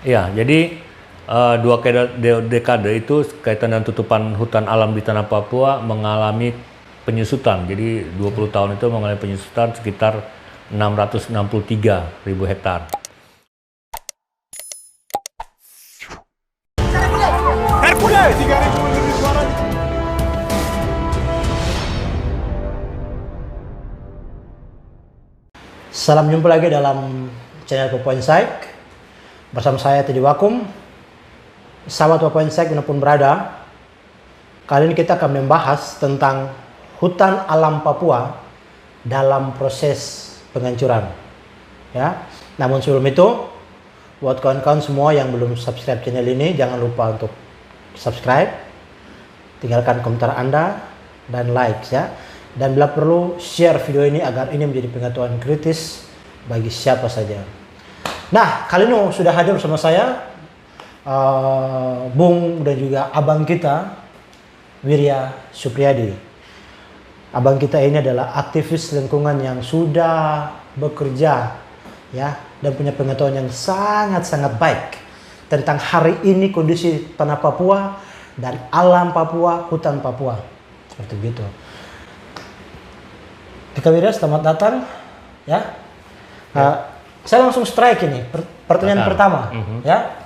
Ya, jadi dua dekade itu kaitan dengan tutupan hutan alam di tanah Papua mengalami penyusutan. Jadi 20 tahun itu mengalami penyusutan sekitar 663.000 hektar. Salam jumpa lagi dalam channel Papua Insight. Bersama saya Teddy Wakum. Sahabat Papua Insight dimanapun berada, kali ini kita akan membahas tentang hutan alam Papua dalam proses penghancuran. Ya, namun sebelum itu, buat kawan-kawan semua yang belum subscribe channel ini, jangan lupa untuk subscribe, tinggalkan komentar Anda dan like ya. Dan bila perlu share video ini agar ini menjadi pengetahuan kritis bagi siapa saja. Nah, kali ini sudah hadir bersama saya Bung dan juga abang kita Wirya Supriyadi. Abang kita ini adalah aktivis lingkungan yang sudah bekerja ya dan punya pengetahuan yang sangat-sangat baik tentang hari ini kondisi tanah Papua dan alam Papua, hutan Papua. Seperti itu. Kak Wirya, selamat datang ya. Saya langsung strike ini pertanyaan pertama ya.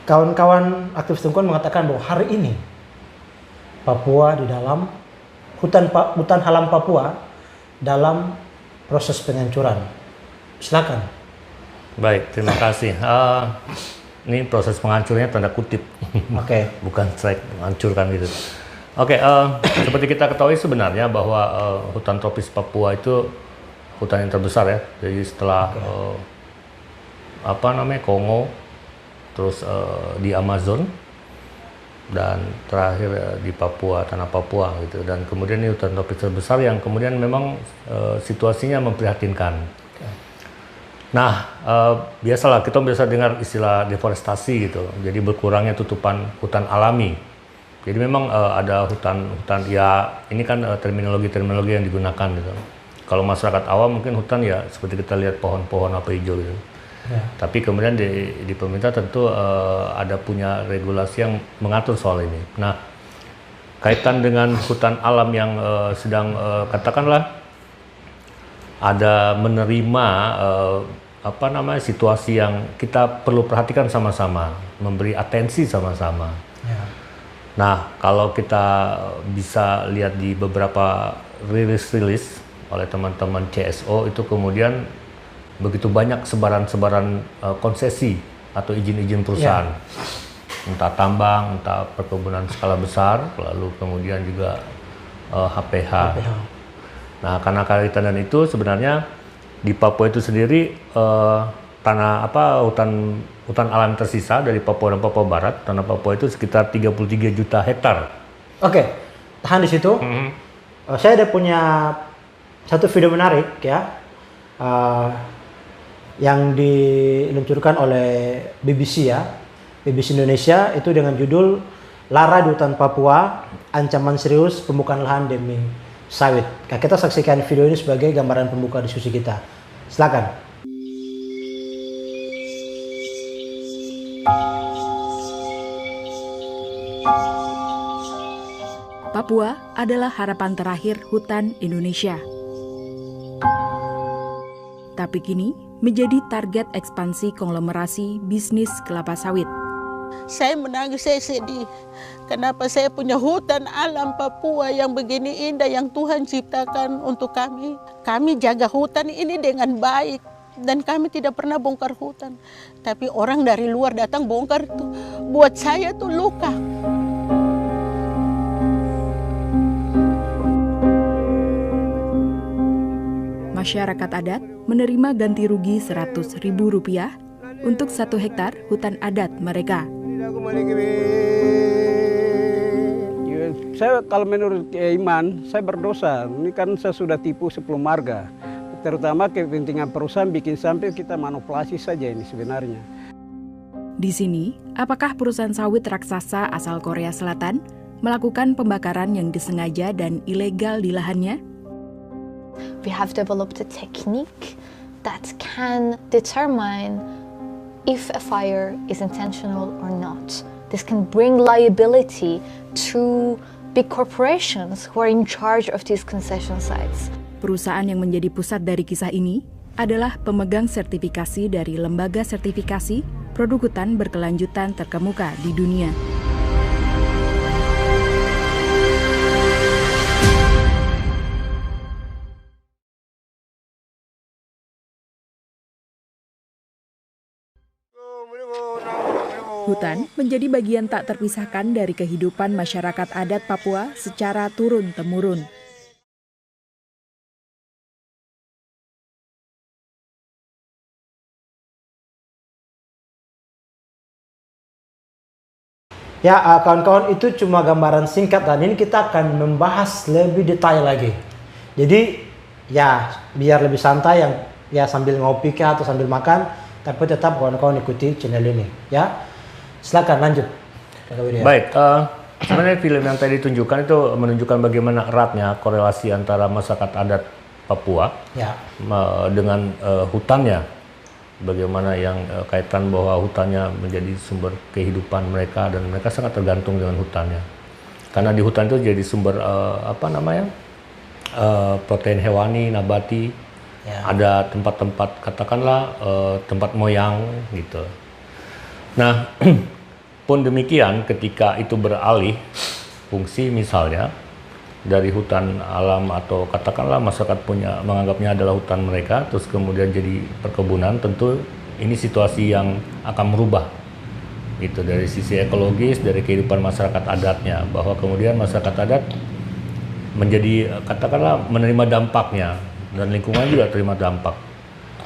Kawan-kawan aktivis lingkungan mengatakan bahwa hari ini Papua di dalam hutan alam Papua dalam proses penghancuran. Silakan. Baik, terima kasih. Ini proses penghancurannya tanda kutip. Oke. Bukan strike, menghancurkan gitu. Oke, seperti kita ketahui sebenarnya bahwa hutan tropis Papua itu hutan yang terbesar ya. Jadi setelah Kongo, terus di Amazon, dan terakhir di Papua, tanah Papua gitu. Dan kemudian ini hutan tropis terbesar yang kemudian memang situasinya memprihatinkan. Nah, biasalah kita biasa dengar istilah deforestasi gitu. Jadi berkurangnya tutupan hutan alami. Jadi memang ada hutan ya, ini kan terminologi yang digunakan gitu. Kalau masyarakat awam mungkin hutan ya seperti kita lihat pohon-pohon apa hijau gitu. Ya. Tapi kemudian di pemerintah tentu ada punya regulasi yang mengatur soal ini. Nah, kaitan dengan hutan alam yang sedang katakanlah ada menerima situasi yang kita perlu perhatikan sama-sama, memberi atensi sama-sama. Ya. Nah, kalau kita bisa lihat di beberapa rilis oleh teman-teman CSO itu kemudian begitu banyak sebaran-sebaran konsesi atau izin-izin perusahaan. Entah tambang, entah perkebunan skala besar, lalu kemudian juga HPH. Nah, karena kaitan dan itu sebenarnya di Papua itu sendiri hutan alam tersisa dari Papua dan Papua Barat, tanah Papua itu sekitar 33 juta hektar. Oke, tahan di situ. Saya ada punya satu video menarik ya, yang diluncurkan oleh BBC ya, BBC Indonesia itu dengan judul Lara di Hutan Papua, Ancaman Serius Pembukaan Lahan Demi Sawit. Nah, kita saksikan video ini sebagai gambaran pembuka diskusi kita. Silakan. Papua adalah harapan terakhir hutan Indonesia. Tapi kini menjadi target ekspansi konglomerasi bisnis kelapa sawit. Saya menangis, saya sedih. Kenapa saya punya hutan alam Papua yang begini indah yang Tuhan ciptakan untuk kami. Kami jaga hutan ini dengan baik. Dan kami tidak pernah bongkar hutan. Tapi orang dari luar datang bongkar tuh. Buat saya tuh luka. Masyarakat adat menerima ganti rugi Rp100.000 untuk 1 hektar hutan adat mereka. Saya kalau menurut iman, saya berdosa. Ini kan saya sudah tipu 10 marga. Terutama kepentingan perusahaan bikin sampai kita manipulasi saja ini sebenarnya. Di sini, apakah perusahaan sawit raksasa asal Korea Selatan melakukan pembakaran yang disengaja dan ilegal di lahannya? We have developed a technique that can determine if a fire is intentional or not. This can bring liability to big corporations who are in charge of these concession sites. Perusahaan yang menjadi pusat dari kisah ini adalah pemegang sertifikasi dari lembaga sertifikasi produk hutan berkelanjutan terkemuka di dunia. Hutan menjadi bagian tak terpisahkan dari kehidupan masyarakat adat Papua secara turun-temurun. Ya, kawan-kawan, itu cuma gambaran singkat dan ini kita akan membahas lebih detail lagi. Jadi, ya biar lebih santai yang ya sambil ngopi kah atau sambil makan, tapi tetap kawan-kawan ikuti channel ini, ya. Silakan lanjut. Baik, sebenarnya film yang tadi ditunjukkan itu menunjukkan bagaimana eratnya korelasi antara masyarakat adat Papua ya, dengan hutannya. Bagaimana yang kaitan bahwa hutannya menjadi sumber kehidupan mereka dan mereka sangat tergantung dengan hutannya. Karena di hutan itu jadi sumber protein hewani, nabati, ya. Ada tempat-tempat katakanlah tempat moyang gitu. Nah, pun demikian ketika itu beralih fungsi misalnya dari hutan alam atau katakanlah masyarakat menganggapnya adalah hutan mereka, terus kemudian jadi perkebunan, tentu ini situasi yang akan merubah gitu dari sisi ekologis, dari kehidupan masyarakat adatnya, bahwa kemudian masyarakat adat menjadi katakanlah menerima dampaknya dan lingkungan juga terima dampak.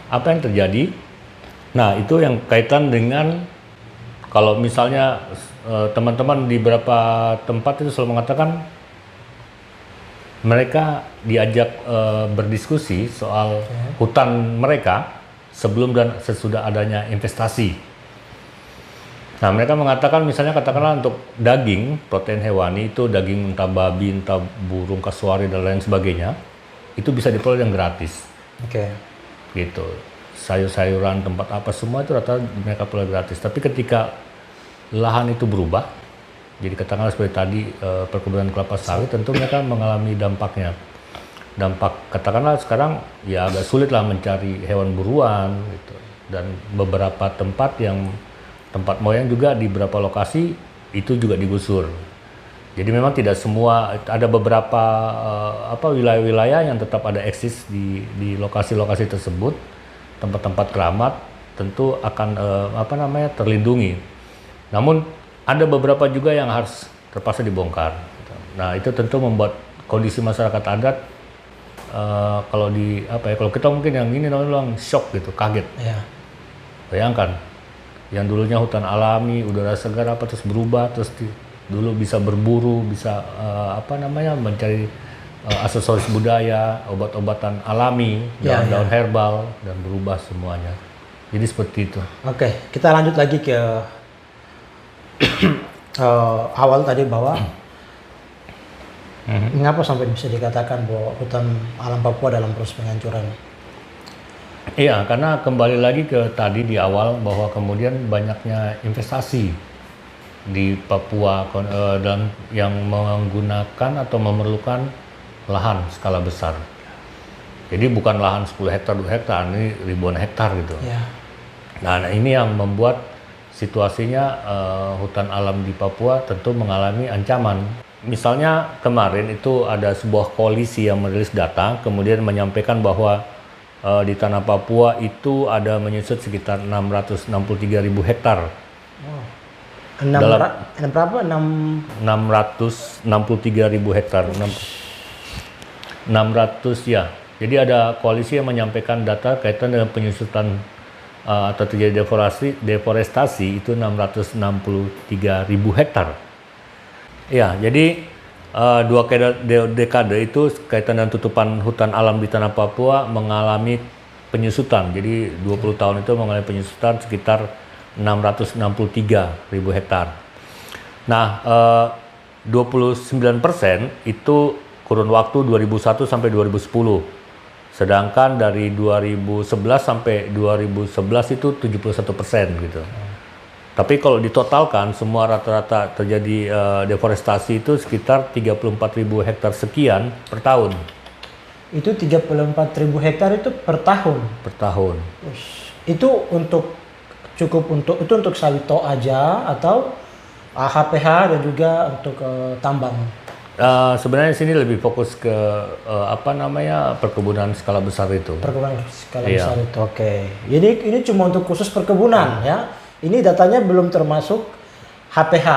Apa yang terjadi? Nah, itu yang kaitan dengan kalau misalnya teman-teman di beberapa tempat itu selalu mengatakan mereka diajak berdiskusi soal hutan mereka sebelum dan sesudah adanya investasi. Nah, mereka mengatakan misalnya katakanlah untuk daging, protein hewani itu daging entah babi, entah burung kasuari dan lain sebagainya, itu bisa diperoleh yang gratis. Oke. Gitu. Sayur-sayuran, tempat apa semua itu rata mereka peroleh gratis. Tapi ketika lahan itu berubah, jadi katakanlah seperti tadi perkebunan kelapa sawit, tentu mereka mengalami dampaknya. Dampak katakanlah sekarang ya agak sulit lah mencari hewan buruan gitu. Dan beberapa tempat moyang juga di beberapa lokasi itu juga digusur. Jadi memang tidak semua, ada beberapa wilayah-wilayah yang tetap ada eksis di lokasi-lokasi tersebut, tempat-tempat keramat tentu akan terlindungi. Namun ada beberapa juga yang harus terpaksa dibongkar. Nah, itu tentu membuat kondisi masyarakat adat kalau kita mungkin yang ini namanya shock gitu, kaget. Ya. Bayangkan, yang dulunya hutan alami, udara segar terus berubah, terus dulu bisa berburu, bisa mencari aksesoris budaya, obat-obatan alami, daun-daun herbal, dan berubah semuanya. Jadi seperti itu. Oke, kita lanjut lagi ke awal tadi bahwa mengapa sampai bisa dikatakan bahwa hutan alam Papua dalam proses penghancuran? Iya, karena kembali lagi ke tadi di awal bahwa kemudian banyaknya investasi di Papua dan yang menggunakan atau memerlukan lahan skala besar. Jadi bukan lahan 10 hektar, 2 hektar, ini ribuan hektar gitu. Ya. Nah, ini yang membuat situasinya hutan alam di Papua tentu mengalami ancaman. Misalnya kemarin itu ada sebuah koalisi yang merilis data, kemudian menyampaikan bahwa di tanah Papua itu ada menyusut sekitar 663.000 hektar. Oh. 663.000 hektar. 600 ya. Jadi ada koalisi yang menyampaikan data kaitan dengan penyusutan atau terjadi deforestasi itu 663.000 hektar. Ya, jadi 2 dekade itu kaitan dengan tutupan hutan alam di tanah Papua mengalami penyusutan. Jadi 20 tahun itu mengalami penyusutan sekitar 663.000 hektar. Nah, 29% itu kurun waktu 2001 sampai 2010. Sedangkan dari 2011 sampai 2011 itu 71% gitu. Tapi kalau ditotalkan semua rata-rata terjadi deforestasi itu sekitar 34.000 hektar sekian per tahun. Itu 34.000 hektar itu per tahun. Per tahun. Itu untuk sawit tok aja atau HPH dan juga untuk tambang. Sebenarnya sini lebih fokus ke perkebunan skala besar itu. Perkebunan skala besar itu. Oke. Jadi ini cuma untuk khusus perkebunan ya. Ini datanya belum termasuk HPH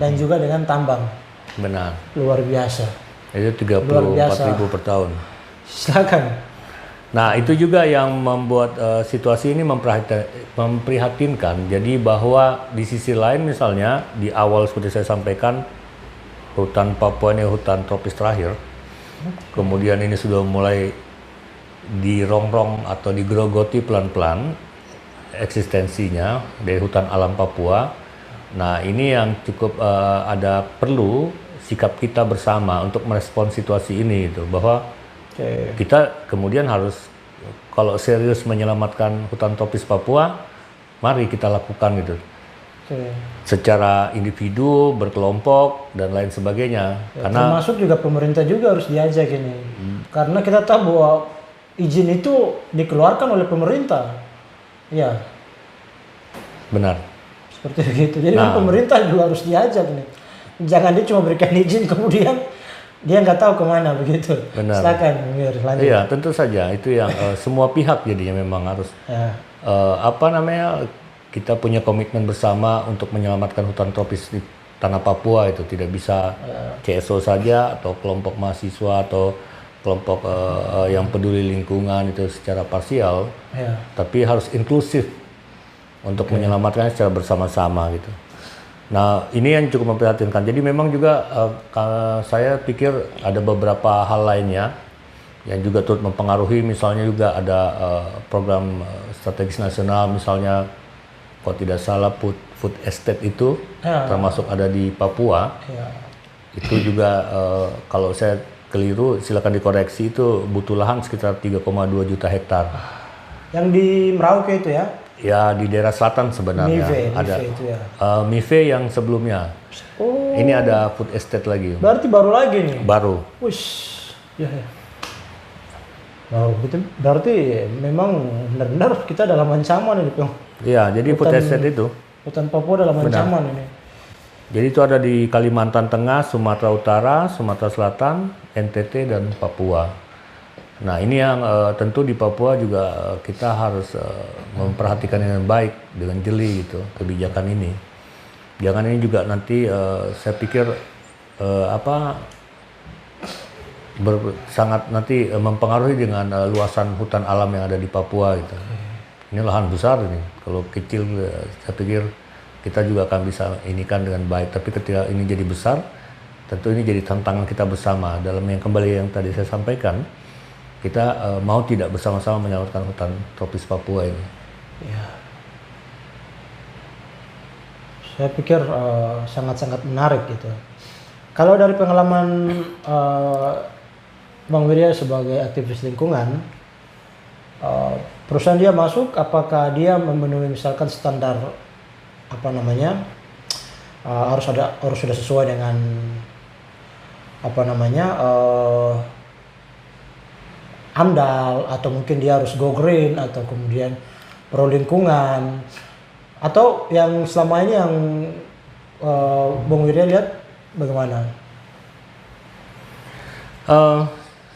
dan juga dengan tambang. Benar. Luar biasa. Itu 34.000 per tahun. Silakan. Nah, itu juga yang membuat situasi ini memprihatinkan. Jadi bahwa di sisi lain misalnya di awal seperti saya sampaikan, hutan Papua ini hutan tropis terakhir. Kemudian ini sudah mulai dirongrong atau digerogoti pelan-pelan eksistensinya dari hutan alam Papua. Nah, ini yang cukup ada perlu sikap kita bersama untuk merespon situasi ini gitu, bahwa kita kemudian harus kalau serius menyelamatkan hutan tropis Papua, mari kita lakukan gitu. Secara individu, berkelompok dan lain sebagainya. Karena termasuk juga pemerintah juga harus diajak ini. Karena kita tahu bahwa izin itu dikeluarkan oleh pemerintah. Ya. Benar. Seperti begitu. Jadi pemerintah juga harus diajak nih. Jangan dia cuma berikan izin kemudian dia nggak tahu kemana begitu. Benar. Silakan, lanjut. Iya, tentu saja itu yang semua pihak jadinya memang harus kita punya komitmen bersama untuk menyelamatkan hutan tropis di tanah Papua itu. Tidak bisa CSO saja atau kelompok mahasiswa atau kelompok yang peduli lingkungan itu secara parsial, tapi harus inklusif untuk menyelamatkannya secara bersama-sama gitu. Nah, ini yang cukup memprihatinkan. Jadi memang juga saya pikir ada beberapa hal lainnya yang juga turut mempengaruhi. Misalnya juga ada program strategis nasional, misalnya kalau tidak salah food estate itu termasuk ada di Papua. Itu juga kalau saya keliru, silakan dikoreksi, itu butuh lahan sekitar 3,2 juta hektar. Yang di Merauke itu ya? Ya, di daerah selatan sebenarnya. Ada itu ya. Mive yang sebelumnya. Oh. Ini ada food estate lagi. Berarti baru lagi nih? Baru. Wish. Ya. Wow, gitu. Berarti memang benar-benar kita dalam ancaman ini, Pong. Iya, jadi food estate itu. Hutan Papua dalam ancaman ini. Jadi itu ada di Kalimantan Tengah, Sumatera Utara, Sumatera Selatan, NTT, dan Papua. Nah, ini yang tentu di Papua juga kita harus memperhatikan dengan baik, dengan jeli gitu, kebijakan ini. Jangan ini juga nanti saya pikir sangat nanti mempengaruhi dengan luasan hutan alam yang ada di Papua gitu. Ini lahan besar ini. Kalau kecil saya pikir kita juga akan bisa inikan dengan baik, tapi ketika ini jadi besar, tentu ini jadi tantangan kita bersama dalam yang kembali yang tadi saya sampaikan, kita mau tidak bersama-sama menyelamatkan hutan tropis Papua ini. Ya. Saya pikir sangat-sangat menarik gitu. Kalau dari pengalaman Bang Wirya sebagai aktivis lingkungan, perusahaan dia masuk, apakah dia memenuhi misalkan standar harus sudah sesuai dengan AMDAL, atau mungkin dia harus go green atau kemudian pro lingkungan, atau yang selama ini yang Bung Wirya lihat bagaimana?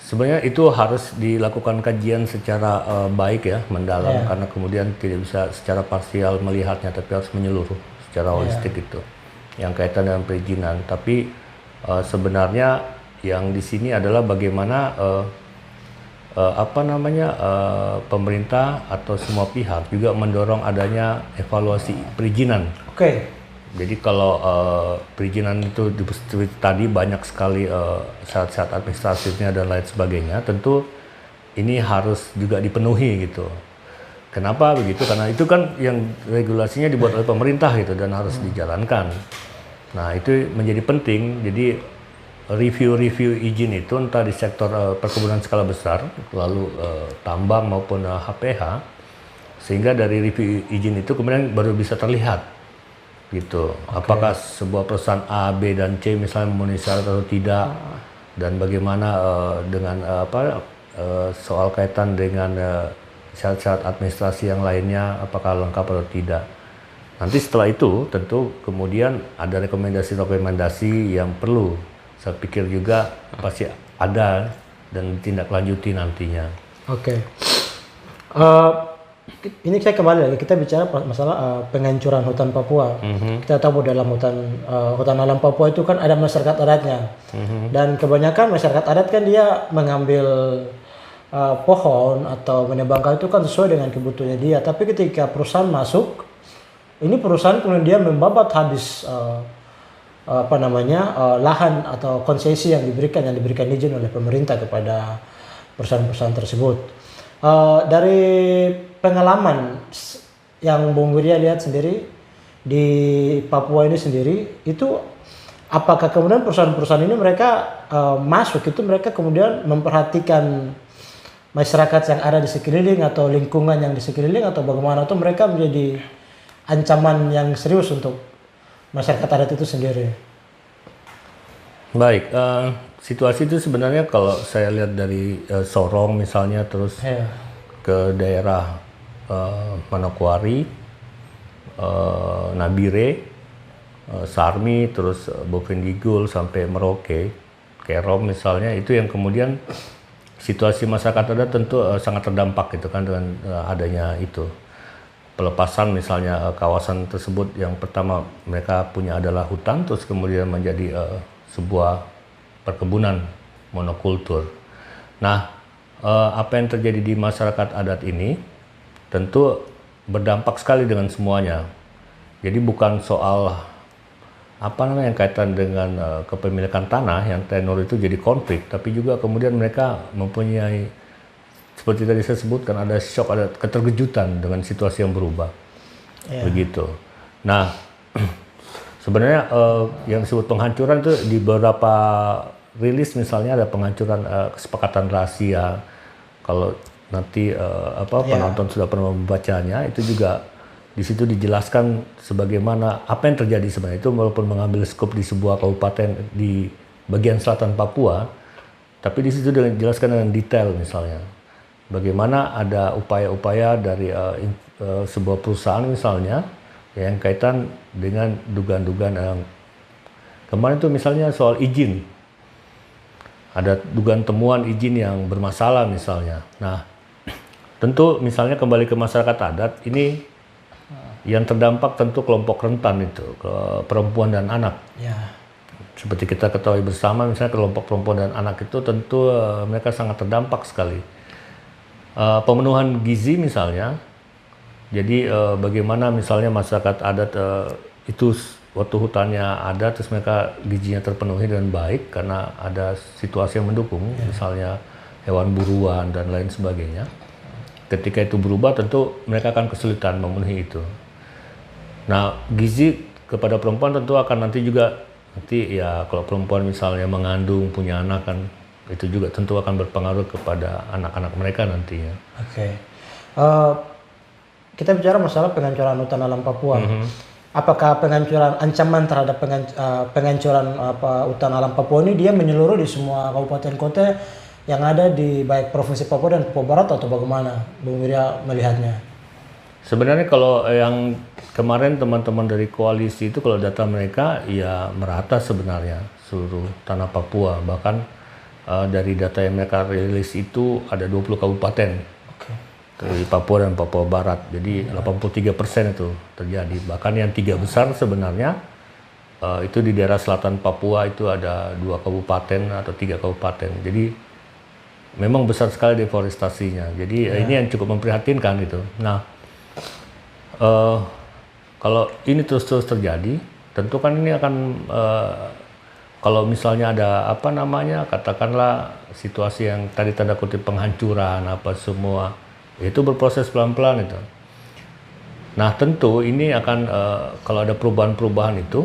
Sebenarnya itu harus dilakukan kajian secara baik ya, mendalam, karena kemudian tidak bisa secara parsial melihatnya, tapi harus menyeluruh secara holistik itu, yang kaitan dengan perizinan. Tapi sebenarnya yang di sini adalah bagaimana pemerintah atau semua pihak juga mendorong adanya evaluasi perizinan. Jadi kalau perizinan itu tadi banyak sekali syarat-syarat administratifnya dan lain sebagainya, tentu ini harus juga dipenuhi gitu. Kenapa begitu? Karena itu kan yang regulasinya dibuat oleh pemerintah gitu dan harus dijalankan. Nah, itu menjadi penting. Jadi review izin itu entah di sektor perkebunan skala besar, lalu tambang maupun HPH, sehingga dari review izin itu kemudian baru bisa terlihat gitu. Apakah sebuah perusahaan A, B dan C misalnya memenuhi syarat atau tidak, dan bagaimana dengan soal kaitan dengan syarat-syarat administrasi yang lainnya, apakah lengkap atau tidak. Nanti setelah itu tentu kemudian ada rekomendasi-rekomendasi yang perlu saya pikir juga pasti ada dan ditindaklanjuti nantinya. Oke. Ini saya kembali lagi, kita bicara masalah penghancuran hutan Papua. Kita tahu dalam hutan alam Papua itu kan ada masyarakat adatnya. Dan kebanyakan masyarakat adat kan dia mengambil pohon atau menebangkan itu kan sesuai dengan kebutuhannya dia. Tapi ketika perusahaan masuk, ini perusahaan kemudian dia membabat habis lahan atau konsesi yang diberikan izin oleh pemerintah kepada perusahaan-perusahaan tersebut. Dari pengalaman yang Bung Wirya lihat sendiri di Papua ini sendiri, itu apakah kemudian perusahaan-perusahaan ini mereka masuk itu mereka kemudian memperhatikan masyarakat yang ada di sekeliling atau lingkungan yang di sekeliling, atau bagaimana, atau mereka menjadi ancaman yang serius untuk masyarakat adat itu sendiri? Baik, situasi itu sebenarnya kalau saya lihat dari Sorong misalnya, terus ke daerah Manokwari, Nabire, Sarmi, terus Bovendigul sampai Merauke, Kerom misalnya, itu yang kemudian situasi masyarakat adat tentu sangat terdampak gitu kan dengan adanya itu. Pelepasan misalnya kawasan tersebut, yang pertama mereka punya adalah hutan, terus kemudian menjadi sebuah perkebunan monokultur. Nah, apa yang terjadi di masyarakat adat ini tentu berdampak sekali dengan semuanya. Jadi bukan soal yang kaitan dengan kepemilikan tanah yang tenor itu jadi konflik, tapi juga kemudian mereka mempunyai, seperti tadi saya sebutkan, ada shock, ada keterkejutan dengan situasi yang berubah. Begitu. Nah, sebenarnya yang disebut penghancuran itu di beberapa rilis misalnya ada penghancuran kesepakatan rahasia. Kalau nanti penonton sudah pernah membacanya, itu juga di situ dijelaskan sebagaimana apa yang terjadi sebenarnya itu, walaupun mengambil skop di sebuah kabupaten di bagian selatan Papua, tapi di situ dijelaskan dengan detail misalnya bagaimana ada upaya-upaya dari sebuah perusahaan misalnya yang kaitan dengan dugaan-dugaan yang kemarin itu misalnya soal izin. Ada dugaan temuan izin yang bermasalah misalnya. Nah, tentu misalnya kembali ke masyarakat adat, ini yang terdampak tentu kelompok rentan itu, ke perempuan dan anak. Seperti kita ketahui bersama, misalnya kelompok perempuan dan anak itu tentu mereka sangat terdampak sekali. Pemenuhan gizi misalnya, jadi bagaimana misalnya masyarakat adat itu waktu hutannya ada, terus mereka gizinya terpenuhi dengan baik karena ada situasi yang mendukung, misalnya hewan buruan dan lain sebagainya. Ketika itu berubah, tentu mereka akan kesulitan memenuhi itu. Nah, gizi kepada perempuan tentu akan nanti ya kalau perempuan misalnya mengandung, punya anak kan, itu juga tentu akan berpengaruh kepada anak-anak mereka nantinya. Kita bicara masalah penghancuran hutan alam Papua. Apakah ancaman terhadap penghancuran hutan alam Papua ini dia menyeluruh di semua kabupaten kota yang ada di baik Provinsi Papua dan Papua Barat, atau bagaimana Bung Wirya melihatnya? Sebenarnya kalau yang kemarin teman-teman dari koalisi itu, kalau data mereka ya merata sebenarnya seluruh tanah Papua. Bahkan dari data yang mereka rilis itu ada 20 kabupaten. Dari Papua dan Papua Barat, jadi 83% itu terjadi. Bahkan yang 3 besar sebenarnya itu di daerah selatan Papua itu ada 2 kabupaten atau 3 kabupaten. Jadi memang besar sekali deforestasinya. Jadi ini yang cukup memprihatinkan gitu. Nah, kalau ini terus terjadi, tentu kan ini akan kalau misalnya ada katakanlah situasi yang tadi tanda kutip penghancuran semua, itu berproses pelan-pelan itu. Nah, tentu ini akan kalau ada perubahan-perubahan itu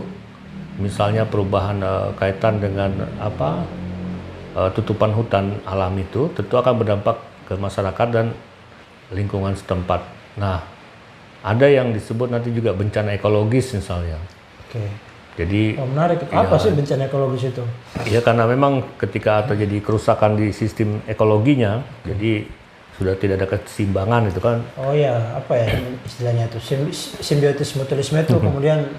misalnya perubahan kaitan dengan tutupan hutan alam itu tentu akan berdampak ke masyarakat dan lingkungan setempat. Nah, ada yang disebut nanti juga bencana ekologis misalnya. Oke. Jadi menarik. Apa sih bencana ekologis itu? Iya, karena memang ketika terjadi kerusakan di sistem ekologinya, jadi sudah tidak ada keseimbangan itu kan. Oh ya, apa ya istilahnya itu? Simbiotis mutualisme itu kemudian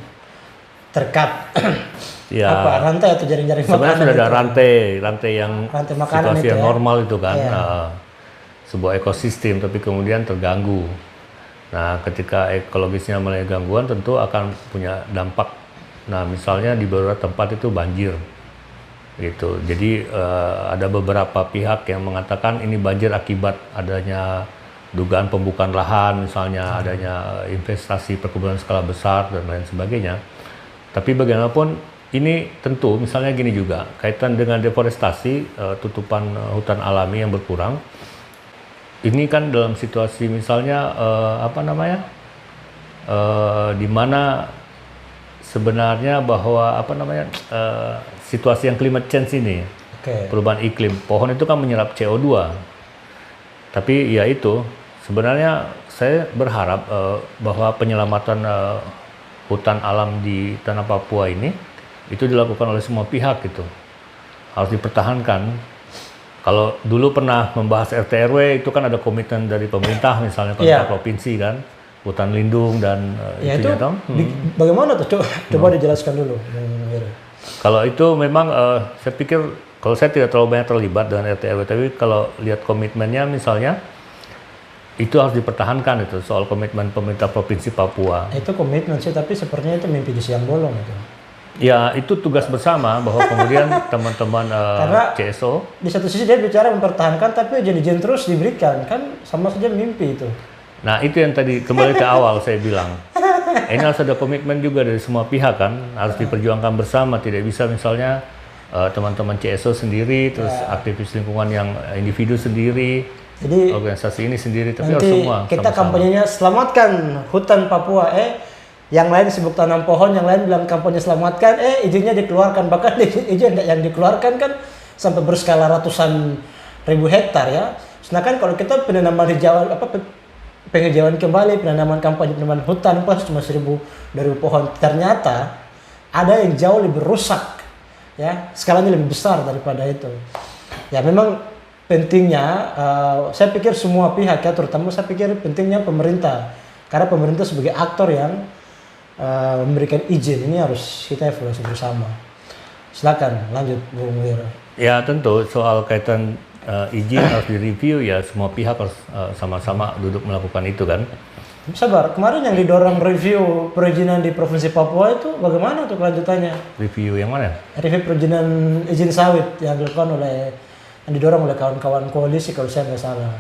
terkat. Ya, apa rantai atau jaring-jaring makanan? Sebenarnya sudah ada rantai yang makanan situasi itu yang normal itu kan. Iya. Sebuah ekosistem tapi kemudian terganggu. Nah, ketika ekologisnya mulai gangguan tentu akan punya dampak. Nah, misalnya di beberapa tempat itu banjir, gitu. Jadi ada beberapa pihak yang mengatakan ini banjir akibat adanya dugaan pembukaan lahan, misalnya adanya investasi perkebunan skala besar dan lain sebagainya. Tapi bagaimanapun ini tentu, misalnya gini juga, kaitan dengan deforestasi, tutupan hutan alami yang berkurang. Ini kan dalam situasi misalnya di mana sebenarnya bahwa situasi yang climate change ini, perubahan iklim, pohon itu kan menyerap CO2. Tapi ya itu sebenarnya saya berharap bahwa penyelamatan hutan alam di tanah Papua ini itu dilakukan oleh semua pihak gitu, harus dipertahankan. Kalau dulu pernah membahas RT/RW itu kan ada komitmen dari pemerintah, misalnya pemerintah provinsi kan, hutan lindung dan itu bagaimana tuh? Coba dijelaskan dulu. Kalau itu memang saya pikir, kalau saya tidak terlalu banyak terlibat dengan RT/RW, tapi kalau lihat komitmennya misalnya itu harus dipertahankan, itu soal komitmen pemerintah provinsi Papua. Itu komitmen sih, tapi sepertinya itu mimpi di siang bolong itu. Ya, itu tugas bersama bahwa kemudian teman-teman CSO. Di satu sisi dia bicara mempertahankan, tapi izin terus diberikan, kan sama saja mimpi itu. Nah, itu yang tadi kembali ke awal saya bilang. Ini harus ada komitmen juga dari semua pihak kan, harus diperjuangkan bersama. Tidak bisa misalnya teman-teman CSO sendiri, terus aktivis lingkungan yang individu sendiri, jadi organisasi ini sendiri, tapi harus semua. Kita sama-sama. Kampanyenya selamatkan hutan Papua, yang lain sibuk tanam pohon, yang lain bilang kampanye selamatkan, izinnya dikeluarkan, bahkan izin yang dikeluarkan kan sampai berskala ratusan ribu hektar ya. Sedangkan kalau kita penanaman hijauan penghijauan kembali, penanaman kampanye penanaman hutan pas cuma 1.000-2.000 pohon, ternyata ada yang jauh lebih rusak ya, skalanya lebih besar daripada itu. Ya memang pentingnya, saya pikir semua pihak ya, terutama saya pikir pentingnya pemerintah, karena pemerintah sebagai aktor yang memberikan izin ini harus kita evaluasi bersama. Silakan lanjut Bung Wira. Ya tentu soal kaitan izin harus direview ya, semua pihak harus sama-sama duduk melakukan itu kan. Sabar, kemarin yang didorong review perizinan di Provinsi Papua itu bagaimana untuk kelanjutannya? Review yang mana? Review perizinan izin sawit yang dilakukan yang didorong oleh kawan-kawan koalisi, kalau saya nggak salah,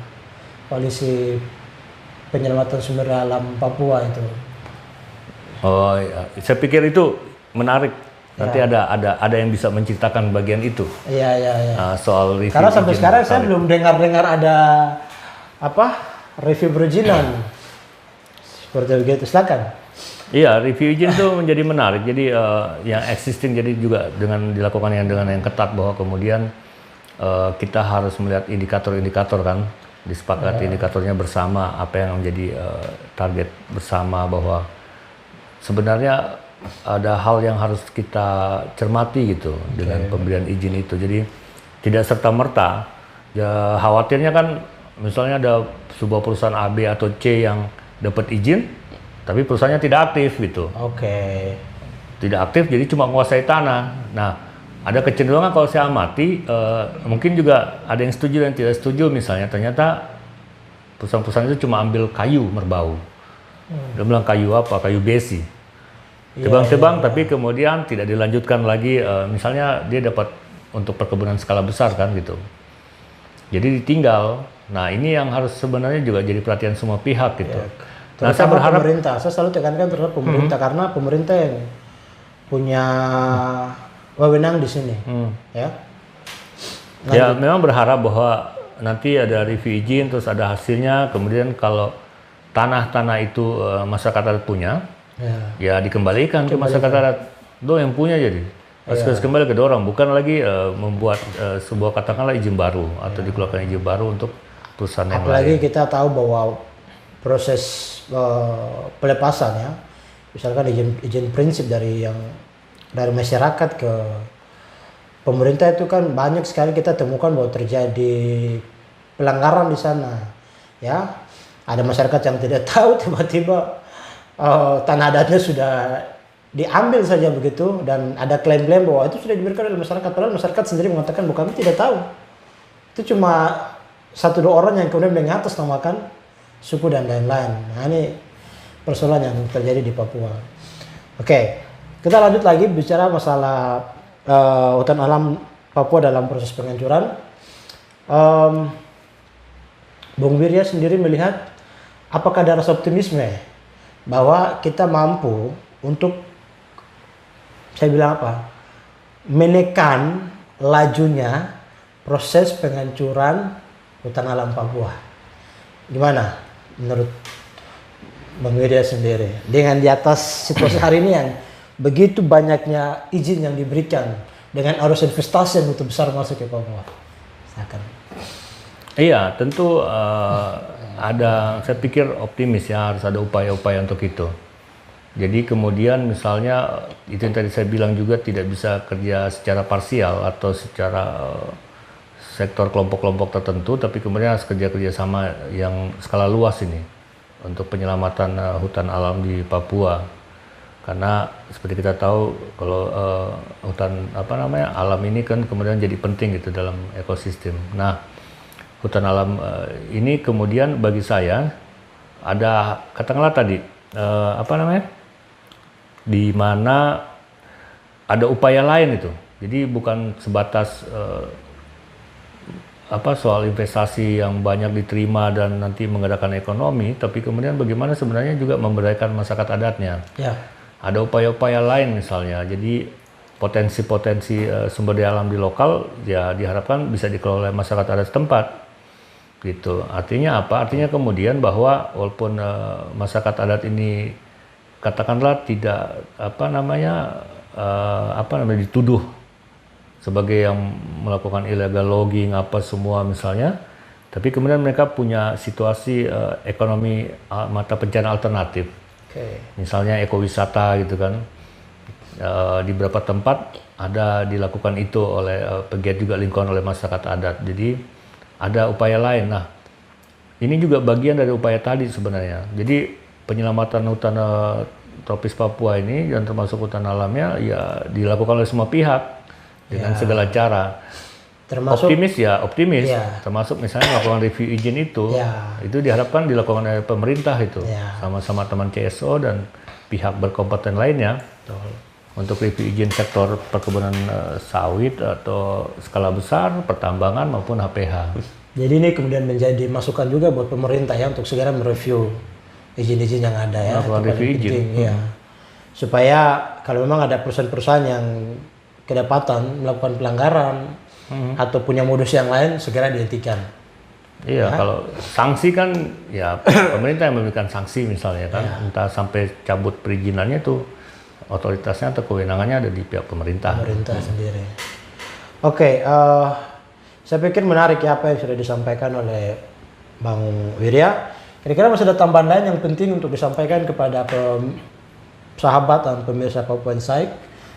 koalisi penyelamatan sumber daya alam Papua itu. Oh ya, saya pikir itu menarik. Nanti ada yang bisa menceritakan bagian itu. Iya. Soal review. Karena sampai sekarang saya belum dengar ada review perizinan seperti begitu. Silakan. Iya, review izin itu menjadi menarik. Jadi yang existing jadi juga dengan dilakukan dengan yang ketat, bahwa kemudian kita harus melihat indikator-indikator kan, disepakati indikatornya bersama, apa yang menjadi target bersama, bahwa sebenarnya ada hal yang harus kita cermati gitu dengan pemberian izin itu. Jadi tidak serta-merta. Ya, khawatirnya kan misalnya ada sebuah perusahaan A, B atau C yang dapat izin, tapi perusahaannya tidak aktif gitu. Tidak aktif, jadi cuma menguasai tanah. Nah, ada kecenderungan kalau saya amati, mungkin juga ada yang setuju dan tidak setuju. Misalnya ternyata perusahaan-perusahaan itu cuma ambil kayu merbau. Dia bilang kayu apa? Kayu besi. Tebang-tebang, tapi kemudian tidak dilanjutkan lagi. Misalnya dia dapat untuk perkebunan skala besar kan gitu. Jadi ditinggal. Nah, ini yang harus sebenarnya juga jadi perhatian semua pihak gitu. Nah, saya berharap pemerintah, saya selalu tekankan terhadap pemerintah, karena pemerintah yang punya wewenang di sini. Ya, memang berharap bahwa nanti ada review izin, terus ada hasilnya, kemudian kalau tanah-tanah itu masyarakat adat punya, ya dikembalikan ke masyarakat adat. Do yang punya jadi. Harus kembali ke dorang, bukan lagi membuat sebuah katakanlah izin baru atau dikeluarkan izin baru untuk perusahaan yang lain. Apalagi kita tahu bahwa proses pelepasan ya, misalkan izin prinsip dari masyarakat ke pemerintah itu kan banyak sekali kita temukan bahwa terjadi pelanggaran di sana, ya. Ada masyarakat yang tidak tahu tiba-tiba tanah adatnya sudah diambil saja begitu, dan ada klaim-klaim bahwa itu sudah diberikan oleh masyarakat, padahal masyarakat sendiri mengatakan bahwa kami tidak tahu. Itu cuma 1-2 orang yang kemudian mengatasnamakan suku dan lain-lain. Nah, ini persoalan yang terjadi di Papua. Oke, kita lanjut lagi bicara masalah hutan alam Papua dalam proses penghancuran. Bung Wirya sendiri melihat apakah ada rasa optimisme bahwa kita mampu untuk, saya bilang apa, menekan lajunya proses penghancuran hutan alam Papua. Gimana menurut Bang Wirya sendiri dengan di atas situasi hari ini yang begitu banyaknya izin yang diberikan dengan arus investasi yang begitu besar masuk ke Papua? Silakan. Iya, tentu saya pikir optimis ya, harus ada upaya-upaya untuk itu. Jadi kemudian misalnya itu yang tadi saya bilang juga tidak bisa kerja secara parsial atau secara sektor kelompok-kelompok tertentu, tapi kemudian harus kerja sama yang skala luas ini untuk penyelamatan hutan alam di Papua. Karena seperti kita tahu kalau hutan alam ini kan kemudian jadi penting gitu dalam ekosistem. Nah, hutan alam ini kemudian bagi saya ada katakanlah tadi di mana ada upaya lain itu. Jadi bukan sebatas soal investasi yang banyak diterima dan nanti menggerakkan ekonomi, tapi kemudian bagaimana sebenarnya juga memberdayakan masyarakat adatnya. Ya. Ada upaya-upaya lain misalnya. Jadi potensi-potensi sumber daya alam di lokal ya diharapkan bisa dikelola oleh masyarakat adat setempat. Gitu. Artinya apa? Artinya kemudian bahwa walaupun masyarakat adat ini katakanlah tidak dituduh sebagai yang melakukan illegal logging apa semua misalnya, tapi kemudian mereka punya situasi ekonomi mata pencarian alternatif. Misalnya ekowisata gitu kan, di beberapa tempat ada dilakukan itu oleh pegiat juga lingkungan oleh masyarakat adat. Jadi ada upaya lain. Nah, ini juga bagian dari upaya tadi sebenarnya. Jadi penyelamatan hutan tropis Papua ini dan termasuk hutan alamnya ya dilakukan oleh semua pihak dengan segala cara. Termasuk optimis, termasuk misalnya melakukan review izin itu diharapkan dilakukan oleh pemerintah itu sama-sama teman CSO dan pihak berkompeten lainnya untuk review izin sektor perkebunan sawit atau skala besar, pertambangan maupun HPH. Jadi ini kemudian menjadi masukan juga buat pemerintah ya untuk segera mereview izin-izin yang ada ya. Melakukan review izin. Ya. Supaya kalau memang ada perusahaan-perusahaan yang kedapatan melakukan pelanggaran atau punya modus yang lain segera dihentikan. Iya, kalau sanksi kan ya pemerintah yang memberikan sanksi misalnya kan, entah sampai cabut perizinannya itu otoritasnya atau kewenangannya ada di pihak pemerintah. Pemerintah sendiri. Oke, saya pikir menarik ya apa yang sudah disampaikan oleh Bang Wirya. Kira-kira masih ada tambahan lain yang penting untuk disampaikan kepada sahabat dan pemirsa Papua Insight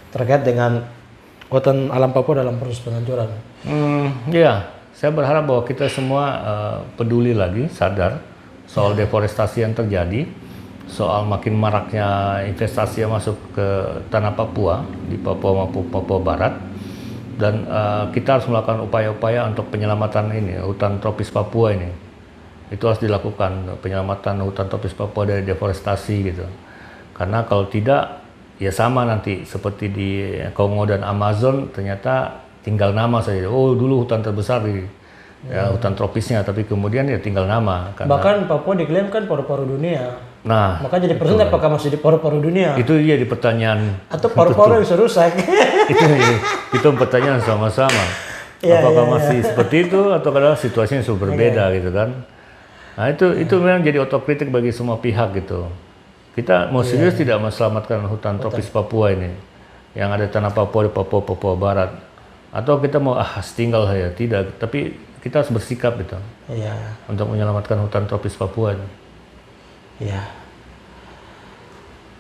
terkait dengan hutan alam Papua dalam proses penghancuran? Ya, saya berharap bahwa kita semua peduli lagi, sadar soal deforestasi yang terjadi, soal makin maraknya investasi yang masuk ke tanah Papua, di Papua maupun Papua Barat, dan kita harus melakukan upaya-upaya untuk penyelamatan ini, hutan tropis Papua ini. Itu harus dilakukan, penyelamatan hutan tropis Papua dari deforestasi gitu. Karena kalau tidak, ya sama nanti seperti di Kongo dan Amazon, ternyata tinggal nama saja. Oh, dulu hutan terbesar di hutan tropisnya, tapi kemudian ya tinggal nama. Karena, bahkan Papua diklaim kan paru-paru dunia. Nah, maka jadi persen apakah masih di paru-paru dunia? Itu iya di pertanyaan. Atau paru-paru yang rusak? itu pertanyaan sama-sama. Apakah masih seperti itu atau kadang situasinya sudah berbeda gitu kan? Nah itu memang jadi otokritik bagi semua pihak gitu. Kita mau serius tidak menyelamatkan hutan tropis Papua ini. yang ada tanah Papua di Papua Barat, atau kita mau tinggal saja, tidak, tapi kita harus bersikap gitu Iya. untuk menyelamatkan hutan tropis Papua. Iya.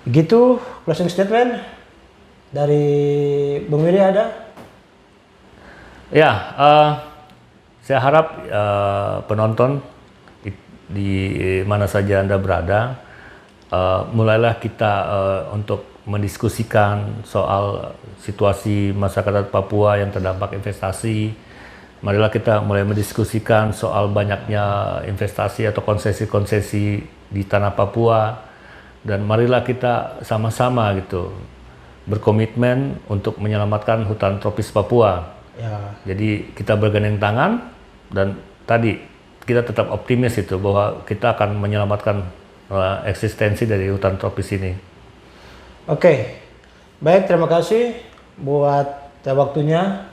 Begitu closing statement dari Bung Wiri ada? Ya, saya harap penonton di mana saja Anda berada, mulailah kita untuk mendiskusikan soal situasi masyarakat Papua yang terdampak investasi. Marilah kita mulai mendiskusikan soal banyaknya investasi atau konsesi-konsesi di tanah Papua, dan marilah kita sama-sama gitu berkomitmen untuk menyelamatkan hutan tropis Papua. Ya. Jadi kita bergandeng tangan, dan tadi kita tetap optimis itu bahwa kita akan menyelamatkan eksistensi dari hutan tropis ini. Oke, baik, terima kasih buat waktunya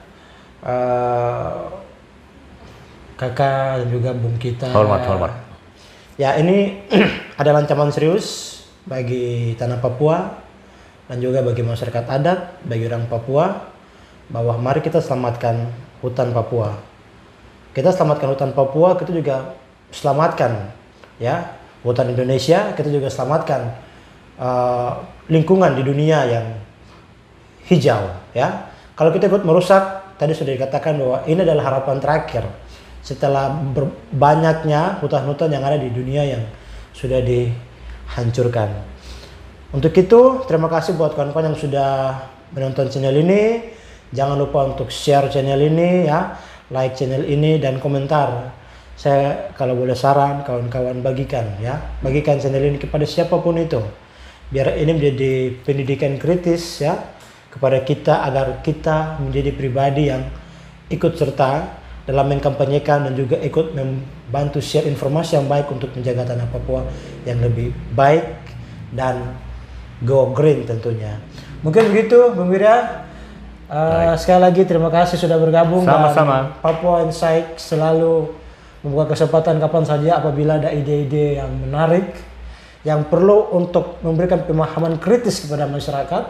kakak dan juga Bung kita. Hormat. Ya, ini adalah ancaman serius bagi tanah Papua dan juga bagi masyarakat adat, bagi orang Papua, bahwa mari kita selamatkan hutan Papua. Kita selamatkan hutan Papua, kita juga selamatkan ya hutan Indonesia, kita juga selamatkan lingkungan di dunia yang hijau ya. Kalau kita ikut merusak, tadi sudah dikatakan bahwa ini adalah harapan terakhir setelah banyaknya hutan-hutan yang ada di dunia yang sudah dihancurkan. Untuk itu, terima kasih buat kawan-kawan yang sudah menonton channel ini. Jangan lupa untuk share channel ini ya, like channel ini, dan komentar. Saya kalau boleh saran, kawan-kawan bagikan channel ini kepada siapapun itu, biar ini menjadi pendidikan kritis ya kepada kita, agar kita menjadi pribadi yang ikut serta dalam mengkampanyekan dan juga ikut membantu share informasi yang baik untuk menjaga tanah Papua yang lebih baik dan go green tentunya. Mungkin begitu Bung Wirya. Sekali lagi terima kasih sudah bergabung. Sama-sama. Dan Papua Insight selalu membuka kesempatan kapan saja apabila ada ide-ide yang menarik yang perlu untuk memberikan pemahaman kritis kepada masyarakat.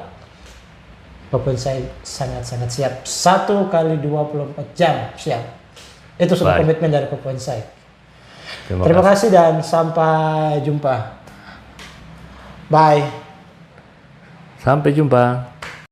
Papua Insight sangat-sangat siap. 1 kali 24 jam siap. Itu sudah komitmen dari Papua Insight. Terima kasih dan sampai jumpa. Bye. Sampai jumpa.